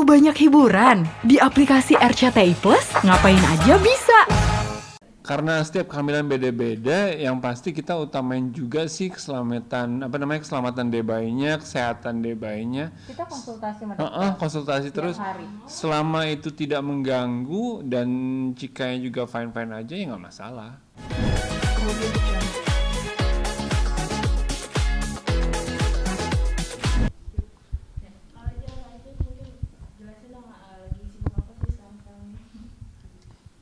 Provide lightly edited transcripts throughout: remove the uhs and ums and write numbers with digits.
banyak hiburan? Di aplikasi RCTI Plus, ngapain aja bisa? Karena setiap kehamilan beda-beda, yang pasti kita utamain juga sih keselamatan bayinya, kesehatan bayinya. Kita konsultasi sama dokter. Konsultasi Tiap terus. hari. Selama itu tidak mengganggu dan jika juga fine-fine aja ya nggak masalah.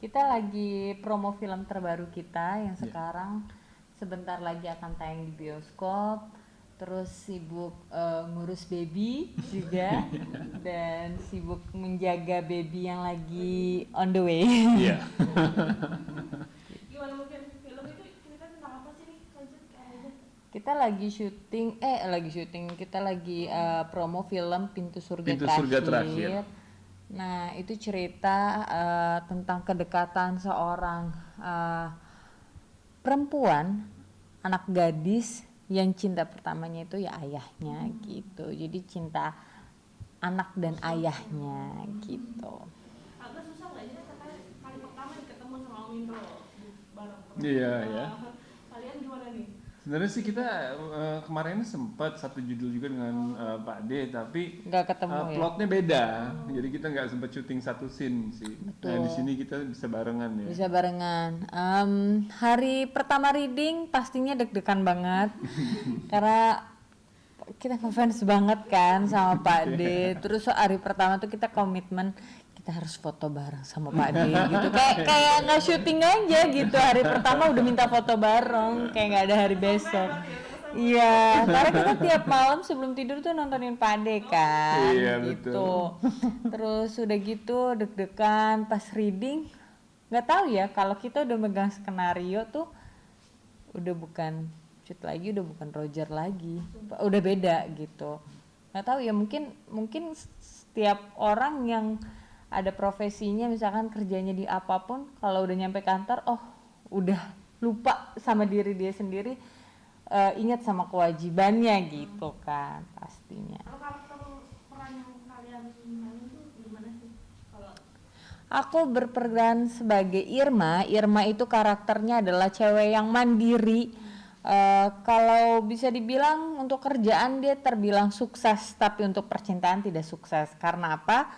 Kita lagi promo film terbaru kita yang sekarang sebentar lagi akan tayang di bioskop. Terus sibuk ngurus baby juga dan sibuk menjaga baby yang lagi on the way. Iya. Gimana mungkin film itu cerita tentang apa sih nih? Lanjut aja. Kita lagi syuting, kita lagi promo film Pintu Surga Terakhir. Nah, itu cerita tentang kedekatan seorang perempuan, anak gadis yang cinta pertamanya itu ya ayahnya gitu. Jadi cinta anak dan ayahnya gitu. Agak susah nggak sih katanya kali pertama nih ketemu sama Om Indro bareng. Iya, ya. Kalian gimana nih? Sebenarnya sih kita kemarin sempat satu judul juga dengan Pak D, tapi Nggak ketemu ya? plotnya beda. Jadi kita nggak sempat syuting satu scene sih. Betul. Nah di sini kita bisa barengan ya. Bisa barengan. Hari pertama reading pastinya deg-degan banget karena kita ngefans banget kan sama Pak D. Terus hari pertama tuh kita komitmen kita harus foto bareng sama Pak D gitu. Kayak nggak syuting aja gitu. Hari pertama udah minta foto bareng, kayak nggak ada hari besok. Iya, karena kita tiap malam sebelum tidur tuh nontonin Pak D kan, Iya, gitu. Terus udah gitu deg-degan pas reading, nggak tahu ya kalau kita udah megang skenario tuh udah bukan Cut lagi, udah bukan Roger lagi, udah beda gitu. Nggak tahu ya, mungkin setiap orang yang ada profesinya misalkan kerjanya di apapun, kalau udah nyampe kantor, oh udah lupa sama diri dia sendiri. Ingat sama kewajibannya gitu kan pastinya. Kalau karakter peran yang kalian mainin tuh gimana sih? Kalau Aku berperan sebagai Irma. Irma itu karakternya adalah cewek yang mandiri. Kalau bisa dibilang untuk kerjaan dia terbilang sukses, tapi untuk percintaan tidak sukses. Karena apa?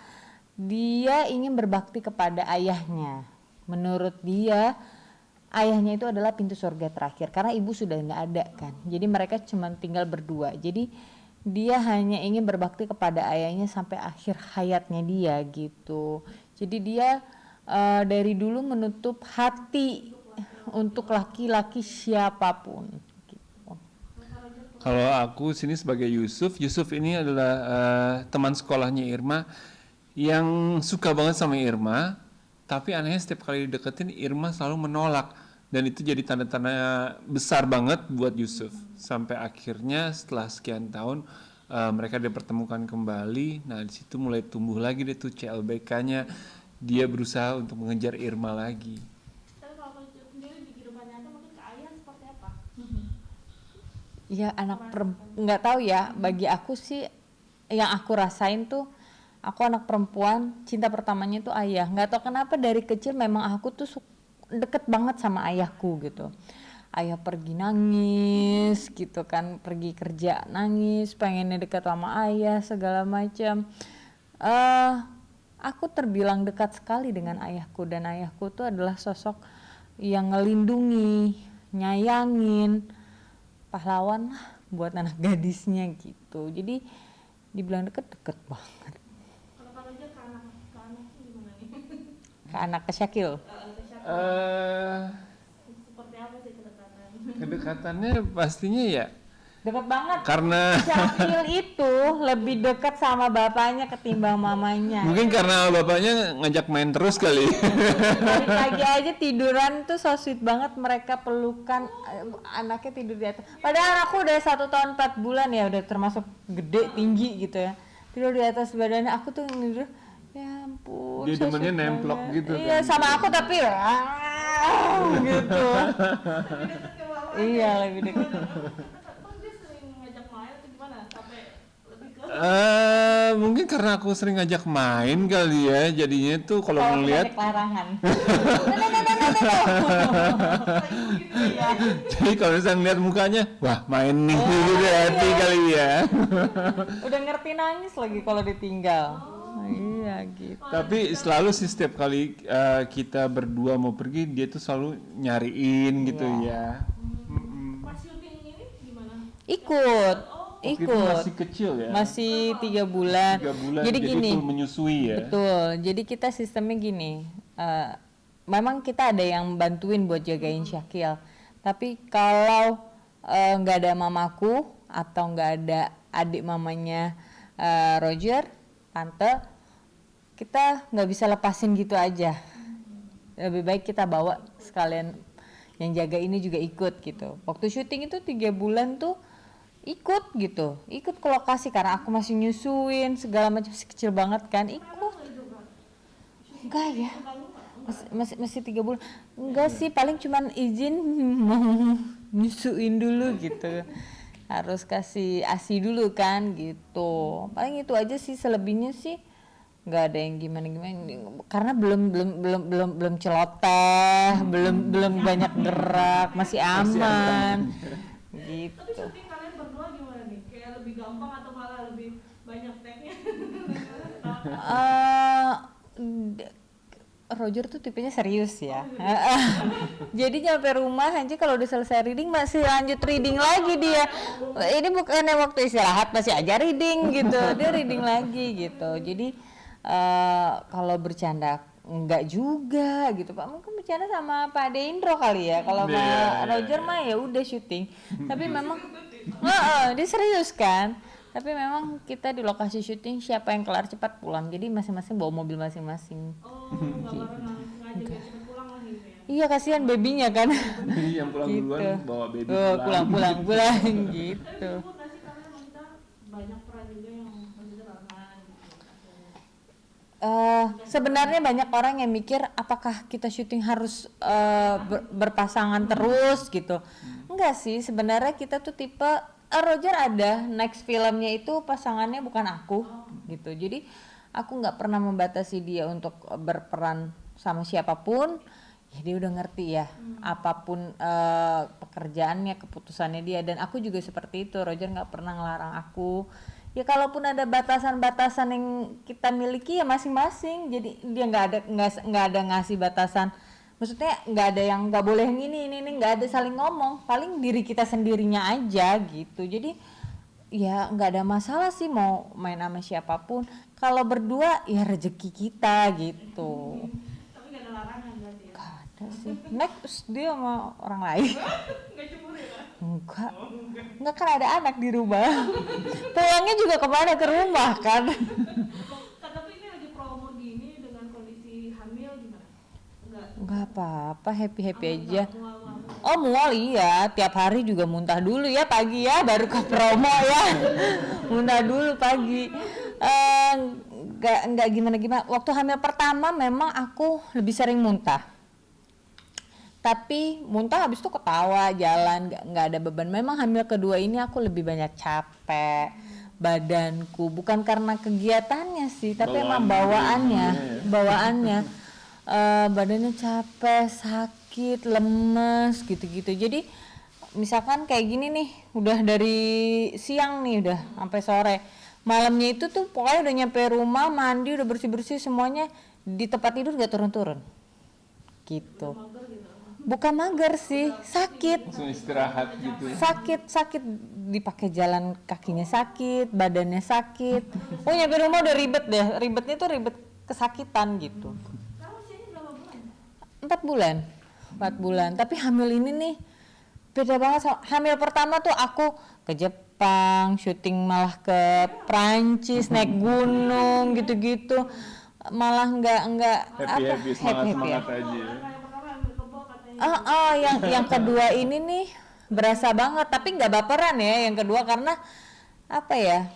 Dia ingin berbakti kepada ayahnya. Menurut dia ayahnya itu adalah pintu surga terakhir karena ibu sudah nggak ada kan, jadi mereka cuma tinggal berdua. Jadi dia hanya ingin berbakti kepada ayahnya sampai akhir hayatnya dia gitu. Jadi dia dari dulu menutup hati untuk laki-laki siapapun gitu. Kalau aku sini sebagai Yusuf ini adalah teman sekolahnya Irma yang suka banget sama Irma. Tapi anehnya setiap kali dideketin Irma selalu menolak, dan itu jadi tanda-tanda besar banget buat Yusuf. Sampai akhirnya setelah sekian tahun mereka dipertemukan kembali. Nah di situ mulai tumbuh lagi deh tuh CLBK-nya. Dia berusaha untuk mengejar Irma lagi. tapi kalau Cut sendiri di kehidupan nyata mungkin ke ayah seperti apa? Ya nggak tahu ya, bagi aku sih yang aku rasain tuh, aku anak perempuan, cinta pertamanya tuh ayah. Nggak tahu kenapa dari kecil memang aku tuh deket banget sama ayahku gitu. Ayah pergi nangis gitu kan, pergi kerja nangis, pengennya dekat sama ayah segala macam. Aku terbilang dekat sekali dengan ayahku, dan ayahku tuh adalah sosok yang ngelindungi, nyayangin, pahlawan lah buat anak gadisnya gitu. Jadi dibilang deket banget. Kalau aja ke anak gimana nih? Ke anak ke Syakil. Seperti apa sih kedekatan? Kedekatannya pastinya ya Deket banget. karena Syakil itu lebih dekat sama bapaknya ketimbang mamanya. mungkin karena bapaknya ngajak main terus kali. Dari pagi aja tiduran tuh so sweet banget, mereka pelukan, anaknya tidur di atas. Padahal aku udah 1 tahun 4 bulan ya, udah termasuk gede tinggi gitu ya. Tidur di atas badannya, aku tuh tidur, ya ampun. Dia so demennya sweet nemplok banget. gitu Iya kan. sama aku tapi gitu. Iya lebih dekat. Terus dia sering ngajak main atau gimana? Sampai lebih ke Mungkin karena aku sering ngajak main kali ya, jadinya tuh kalau ngelihat larangan. jadi kalau misalnya ngeliat mukanya, wah main nih gitu hati kali ya. Udah ngerti nangis lagi kalau ditinggal. Iya gitu. Tapi selalu sih setiap kali kita berdua mau pergi, dia tuh selalu nyariin gitu ya. Pas syuting ini gimana? Ikut. Waktu itu masih kecil ya. Masih 3 bulan. 3 bulan. Jadi gini. full menyusui ya. Betul. Jadi kita sistemnya gini. Memang kita ada yang bantuin buat jagain Syakil. Tapi kalau nggak ada mamaku atau nggak ada adik mamanya Roger, tante, kita nggak bisa lepasin gitu aja. Lebih baik kita bawa sekalian yang jaga ini juga ikut gitu. Waktu syuting itu 3 bulan tuh ikut gitu, ikut ke lokasi karena aku masih nyusuin segala macam, masih kecil banget kan, ikut. Enggak ya, masih 3 bulan. Enggak sih, paling cuman izin mau nyusuin dulu gitu. Harus kasih ASI dulu kan gitu. Paling itu aja sih, selebihnya sih nggak ada yang gimana karena belum celoteh, belum banyak gerak, masih aman gitu. Tapi syuting kalian berdua gimana nih? Kayak lebih gampang atau malah lebih banyak take-nya? Roger tuh tipenya serius ya. Jadi nyampe rumah aja kalau udah selesai reading masih lanjut reading lagi dia. Ini bukannya waktu istirahat, masih aja reading gitu. Dia reading lagi gitu. Jadi kalau bercanda enggak juga gitu Pak, mungkin bercanda sama Pak Deindro kali ya. Kalau Pak Roger mah ya udah syuting. Tapi memang dia serius kan. Tapi memang kita di lokasi syuting siapa yang kelar cepat pulang. Jadi masing-masing bawa mobil masing-masing. Oh, nggak bareng sengaja biar cepet pulang lah gitu ya. Iya, kasihan babynya kan. Jadi yang pulang duluan bawa baby pulang gitu. Tapi sibuk nggak sih karena maksudnya banyak peran juga yang maksudnya barengan gitu. Sebenarnya banyak orang yang mikir apakah kita syuting harus berpasangan terus gitu. Enggak sih, sebenarnya kita tuh tipe Roger ada next filmnya itu pasangannya bukan aku gitu. Jadi aku nggak pernah membatasi dia untuk berperan sama siapapun. Ya dia udah ngerti ya apapun pekerjaannya, keputusannya dia, dan aku juga seperti itu. Roger nggak pernah ngelarang aku. Ya kalaupun ada batasan-batasan yang kita miliki ya masing-masing. Jadi dia nggak ada ngasih batasan. Maksudnya nggak ada yang nggak boleh yang ini nggak ada saling ngomong. Paling diri kita sendirinya aja gitu. Jadi ya nggak ada masalah sih mau main sama siapapun. Kalau berdua ya rezeki kita gitu. Tapi nggak ada larangan berarti ya? Gak ada sih. Next dia sama orang lain. Nggak cemburu ya Kak? Enggak kan ada anak di rumah. Pulangnya juga kemana, ke rumah kan. Kak, tapi ini lagi promo gini dengan kondisi hamil gimana? Enggak apa-apa, happy aja. Mual-mual. Oh mual iya, tiap hari juga muntah dulu ya pagi ya, baru ke promo ya. Muntah dulu pagi. Enggak gimana-gimana. Waktu hamil pertama memang aku lebih sering muntah. Tapi muntah habis itu ketawa, jalan, nggak ada beban. Memang hamil kedua ini aku lebih banyak capek badanku, bukan karena kegiatannya sih, tapi emang bawaannya. Badannya capek, sakit, lemes gitu-gitu. Jadi misalkan kayak gini nih, udah dari siang nih udah sampai sore. Malamnya itu tuh pokoknya udah nyampe rumah, mandi, udah bersih-bersih semuanya, di tempat tidur gak turun-turun. Gitu. Bukan mager sih, sakit. langsung istirahat gitu. Sakit dipakai jalan kakinya sakit, badannya sakit. Oh nyampe rumah udah ribet deh, ribetnya tuh ribet kesakitan gitu. Kamu usianya berapa bulan? 4 bulan. Tapi hamil ini nih beda banget sama hamil pertama tuh. Aku ke Jepang, syuting malah ke Prancis, naik gunung gitu-gitu. Malah enggak Happy semangat aja. Yang pertama hamil kebo katanya. Yang kedua ini nih berasa banget, tapi nggak baperan ya yang kedua karena apa ya,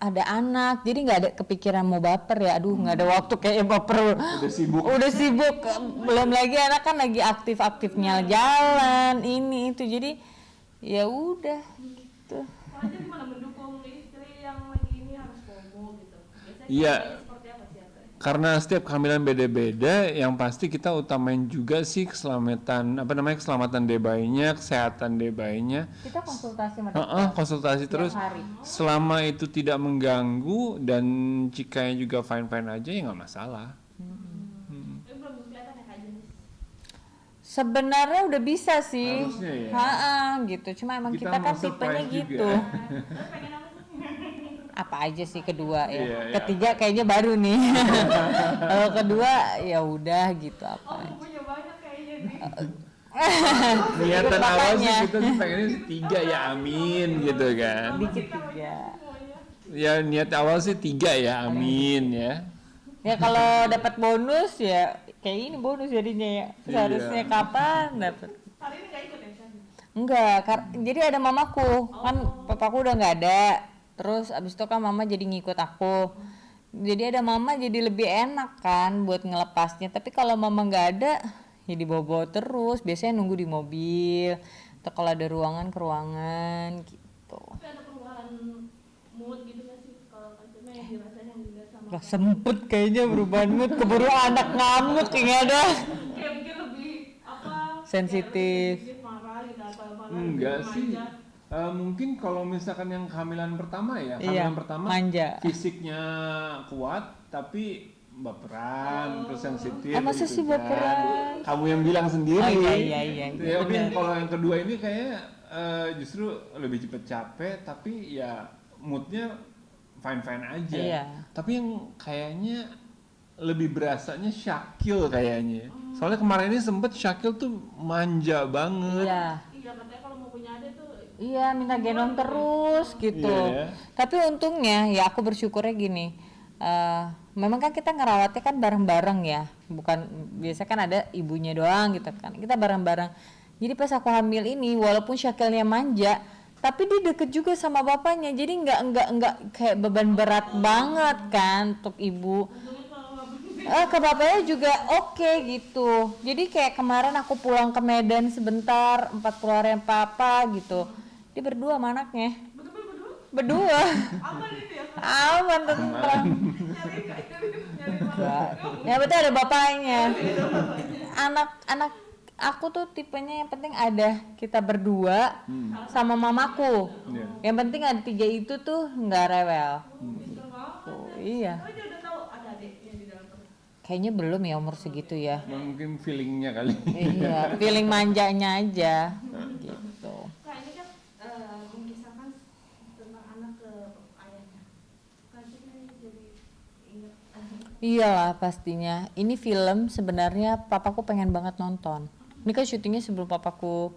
ada anak jadi nggak ada kepikiran mau baper ya. Aduh nggak ada waktu kayak baper, udah sibuk belum lagi anak kan lagi aktifnya jalan ini itu, jadi ya udah gitu. Aja gimana mendukung istri yang lagi Iya, seperti apa sih Anda? karena setiap kehamilan beda-beda, yang pasti kita utamain juga sih keselamatan bayinya, kesehatan bayinya. Kita konsultasi sama dokter. Heeh, konsultasi Tiap terus. hari. Selama itu tidak mengganggu dan cikanya juga fine-fine aja ya nggak masalah. Tapi belum kelihatan ya Kak jenis. Sebenarnya udah bisa sih. Harusnya ya. Gitu. Cuma emang Kita kita kan mau tipenya surprise juga. gitu. Terus pengen apa sih? Apa aja sih kedua ya. Iya, iya. Ketiga kayaknya baru nih. Kalau kedua ya udah gitu apa. Oh punya banyak kayaknya nih. Niatan Ikut awal sih bapaknya. kita sih pengennya 3 ya, amin gitu kan. Dikit tiga. Semuanya. Ya niat awal sih 3 ya, amin ya. Ya kalau dapat bonus ya kayak ini bonus jadinya ya. Seharusnya Iya. kapan dapat? Hari ini nggak ikut ya Shan? Enggak, jadi ada mamaku. Kan papaku udah nggak ada. Terus abis itu kan mama jadi ngikut aku. Jadi ada mama jadi lebih enak kan buat ngelepasnya. Tapi kalau mama nggak ada, ya dibawa-bawa terus. Biasanya nunggu di mobil. Atau kalau ada ruangan ke ruangan gitu. Tapi ada perubahan mood gitu nggak sih kalau maksudnya yang dirasain yang dilihat sama Gak sempet kayaknya perubahan mood. Keburu anak ngamuk kayaknya ada. kayak mungkin lebih apa Sensitif. kayak lebih marah gitu atau malah Enggak lebih sih. manja. Mungkin kalau misalkan yang kehamilan pertama ya, Iya, kehamilan pertama manja. fisiknya kuat tapi baperan, terus sensitif. Masa gitu sih kan. baperan? Kamu yang bilang sendiri. Oh, iya, Ya, tapi benar. kalau yang kedua ini kayaknya justru lebih cepet capek, tapi ya moodnya fine-fine aja. Iya. Tapi yang kayaknya lebih berasanya Syakil kayaknya. Soalnya kemarin ini sempet Syakil tuh manja banget. Iya. Iya katanya kalau mau punya adik tuh Iya, minta gendong terus gitu. Iya, ya. Tapi untungnya ya aku bersyukurnya gini. Memang kan kita ngerawatnya kan bareng-bareng ya. Bukan biasa kan ada ibunya doang gitu kan. Kita bareng-bareng. Jadi pas aku hamil ini walaupun Syakilnya manja, tapi dia deket juga sama bapaknya. Jadi nggak kayak beban berat banget kan untuk ibu. Ke bapaknya juga oke gitu. Jadi kayak kemarin aku pulang ke Medan sebentar 40 hari yang papa gitu. Dia berdua sama anaknya. Berdua. aman itu ya Aman tentram. Ya betul ada bapaknya. Anak aku tuh tipenya yang penting ada kita berdua sama mamaku. Iya. Yang penting ada 3 itu tuh nggak rewel. Tuh, iya. oh dia udah tahu ada adiknya di dalam perut Kayaknya belum ya umur segitu ya. Mungkin feelingnya kali. Iya, feeling manjanya aja gitu. Kak ini kan mengisahkan tentang anak ke ayahnya kan ini jadi ingat Iyalah pastinya. Ini film sebenarnya papaku pengen banget nonton. Ini kan syutingnya sebelum papaku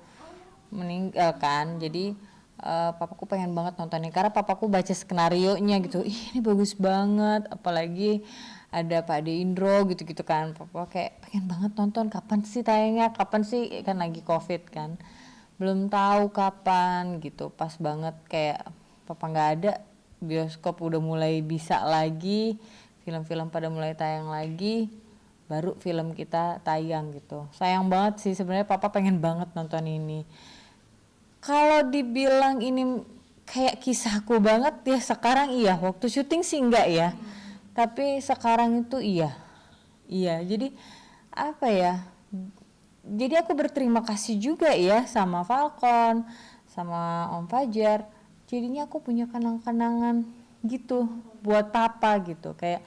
meninggal kan. Jadi papaku pengen banget nonton ini karena papaku baca skenarionya gitu. Ih, ini bagus banget. Apalagi ada Pak Ade Indro gitu-gitu kan. Papa kayak pengen banget nonton. Kapan sih tayangnya? Kapan sih? Kan lagi Covid kan. Belum tahu kapan gitu. Pas banget kayak papa nggak ada, bioskop udah mulai bisa lagi, film-film pada mulai tayang lagi, baru film kita tayang gitu. Sayang banget sih sebenarnya papa pengen banget nonton ini. Kalau dibilang ini kayak kisahku banget ya sekarang iya, waktu syuting sih enggak ya. Tapi sekarang itu iya. Iya, jadi apa ya? Jadi aku berterima kasih juga ya sama Falcon, sama Om Fajar. Jadinya aku punya kenang-kenangan gitu buat papa gitu. Kayak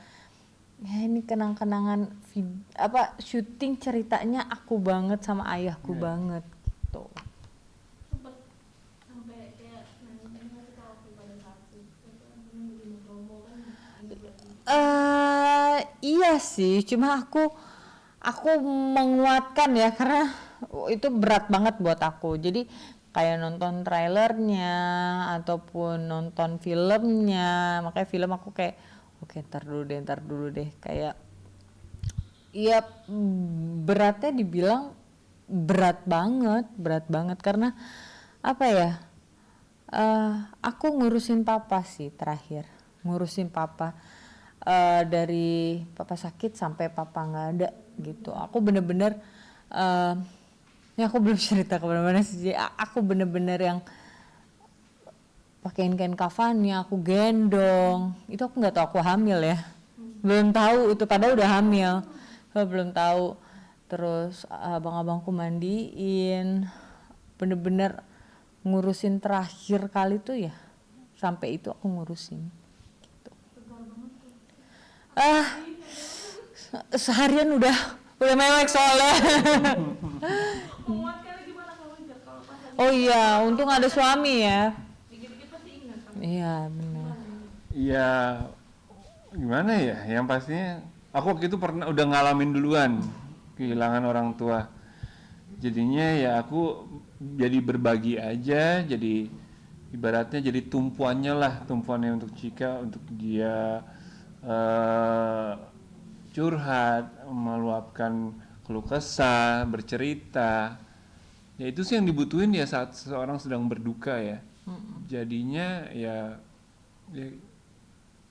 ya ini kenang-kenangan syuting ceritanya aku banget sama ayahku banget gitu. sempet sampai kayak nangis nggak sih kalau waktu pada saat itu kan di promo kan Iya sih, cuma aku menguatkan ya karena itu berat banget buat aku. Jadi kayak nonton trailernya ataupun nonton filmnya, makanya film aku kayak oke ntar dulu deh kayak iya beratnya dibilang berat banget karena apa ya, aku ngurusin papa sih terakhir, ngurusin papa dari papa sakit sampai papa nggak ada gitu. Aku bener-bener ini aku belum cerita kemana-mana sih. Aku bener-bener yang pakein kain kafannya, aku gendong. Itu aku nggak tahu aku hamil ya. belum tahu itu padahal udah hamil. Belum tahu. Terus abang-abangku mandiin, bener-bener ngurusin terakhir kali tuh ya sampai itu aku ngurusin gitu. Seharian udah mewek soalnya. Menguatkan gimana kalau ingat kalau pas lagi Oh iya, untung ada suami ya. dikit-dikit pasti ingat kan? Iya benar. Iya, gimana ya? Yang pastinya aku waktu itu pernah udah ngalamin duluan kehilangan orang tua. Jadinya ya aku jadi berbagi aja, jadi ibaratnya jadi tumpuannya untuk Cika, untuk dia curhat, meluapkan keluh kesah, bercerita. Ya itu sih yang dibutuhin ya saat seseorang sedang berduka ya. Jadinya ya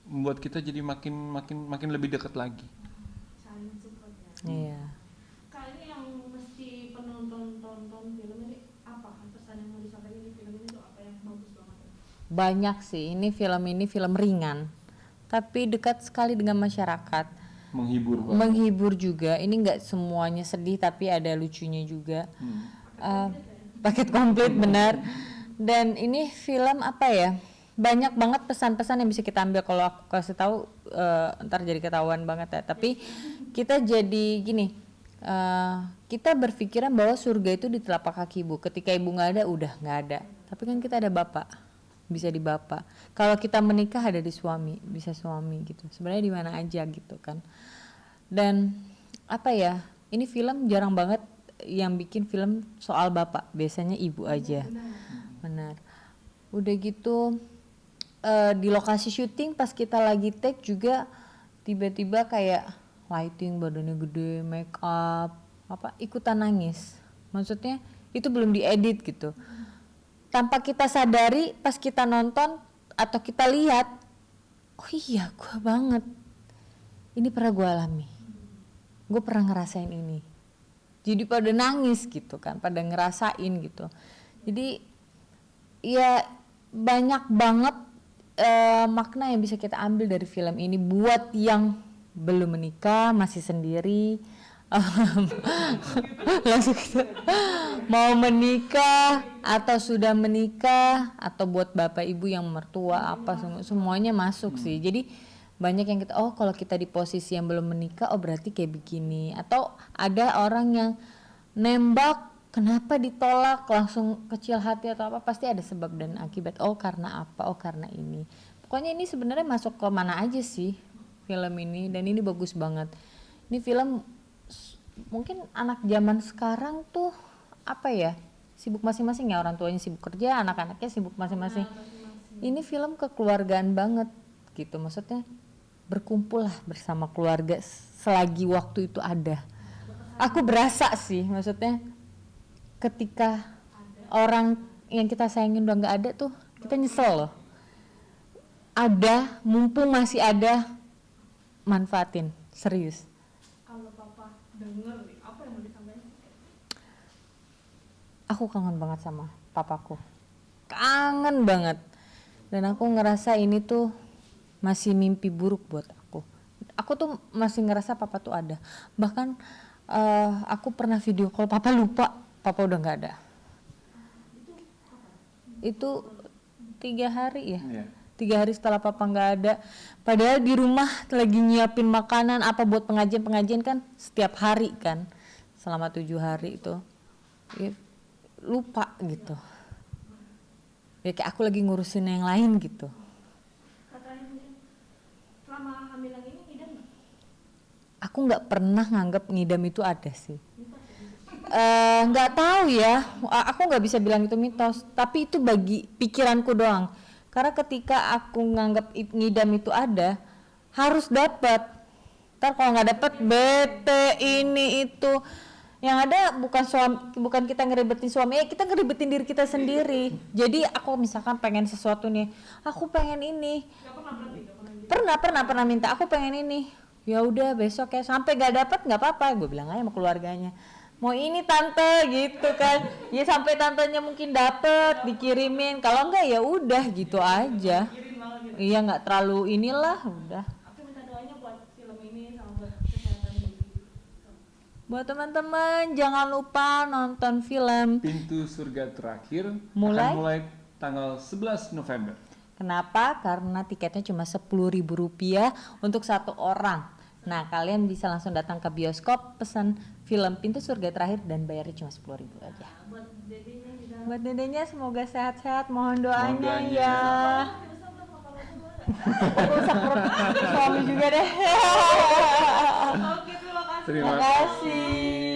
membuat kita jadi makin lebih dekat lagi. Saling support ya. Iya. Kak, ini yang mesti penonton tonton film ini apa pesan yang mau disampaikan di film ini tuh apa yang bagus banget? Banyak sih. Ini film ringan, tapi dekat sekali dengan masyarakat. Menghibur banget. Menghibur juga. Ini nggak semuanya sedih, tapi ada lucunya juga. Paket komplit benar. Dan ini film apa ya? Banyak banget pesan-pesan yang bisa kita ambil. Kalau aku kasih tahu ntar jadi ketahuan banget ya. Tapi kita jadi gini. Kita berpikiran bahwa surga itu di telapak kaki ibu. Ketika ibu nggak ada, udah nggak ada. Tapi kan kita ada bapak, bisa di bapak. Kalau kita menikah ada di suami, bisa suami gitu. Sebenarnya di mana aja gitu kan. Dan apa ya? Ini film jarang banget yang bikin film soal bapak. Biasanya ibu aja. Benar. Udah gitu di lokasi syuting pas kita lagi take juga tiba-tiba kayak lighting badannya gede, make up, ikutan nangis. Maksudnya itu belum diedit gitu. Tanpa kita sadari pas kita nonton atau kita lihat, oh iya gue banget. Ini pernah gue alami. Gue pernah ngerasain ini. Jadi pada nangis gitu kan, pada ngerasain gitu. Jadi ya banyak banget makna yang bisa kita ambil dari film ini buat yang belum menikah, masih sendiri, langsung gitu. Mau menikah atau sudah menikah, atau buat bapak ibu yang mertua semuanya masuk sih. Jadi banyak yang kita kalau kita di posisi yang belum menikah berarti kayak begini. Atau ada orang yang nembak kenapa ditolak langsung kecil hati atau apa, pasti ada sebab dan akibat. Karena apa? Karena ini. Pokoknya ini sebenarnya masuk ke mana aja sih film ini, dan ini bagus banget. Ini film mungkin anak zaman sekarang tuh sibuk masing-masing ya, orang tuanya sibuk kerja, anak-anaknya sibuk masing-masing. Ini film kekeluargaan banget gitu, maksudnya berkumpul lah bersama keluarga selagi waktu itu ada. Aku berasa sih, maksudnya ketika orang yang kita sayangin udah nggak ada tuh kita nyesel loh. Ada, mumpung masih ada, manfaatin, serius. Kalau papa denger nih, apa yang mau disampaikan? Aku kangen banget sama papaku, kangen banget, dan aku ngerasa ini tuh masih mimpi buruk buat aku. Aku tuh masih ngerasa papa tuh ada. Bahkan aku pernah video call papa, lupa papa udah nggak ada. Itu 3 hari ya. 3 hari setelah papa nggak ada. Padahal di rumah lagi nyiapin makanan buat pengajian kan setiap hari kan, selama 7 hari itu ya, lupa gitu ya, kayak aku lagi ngurusin yang lain gitu. Katanya mungkin selama hamilan ini ngidam nggak? Aku nggak pernah nganggap ngidam itu ada sih. Nggak tahu ya, aku nggak bisa bilang itu mitos, tapi itu bagi pikiranku doang. Karena ketika aku nganggap ngidam itu ada, harus dapat. Ntar kalau nggak dapat bete ini itu. Yang ada bukan kita ngeribetin suami, kita ngeribetin diri kita sendiri. Jadi aku misalkan pengen sesuatu nih, aku pengen ini. Pernah minta, aku pengen ini. Ya udah besok ya, sampai nggak dapat nggak apa-apa, gue bilang aja sama keluarganya. Mau ini tante gitu kan, ya sampai tantenya mungkin dapet dikirimin, kalau enggak ya udah gitu aja. Iya nggak terlalu inilah, udah. Aku minta doanya buat film buat kesehatan diri? Buat teman-teman jangan lupa nonton film. Pintu Surga Terakhir Mulai? akan mulai tanggal 11 November. Kenapa? Karena tiketnya cuma Rp10.000 untuk satu orang. Nah, kalian bisa langsung datang ke bioskop, pesan film Pintu Surga Terakhir dan bayarnya cuma Rp10.000 aja. Buat dedenya di dalam. Buat dedenya semoga sehat-sehat, mohon doanya doanya. ya. Rusak perut suami juga deh. Oke, terima kasih. Terima Terima kasih.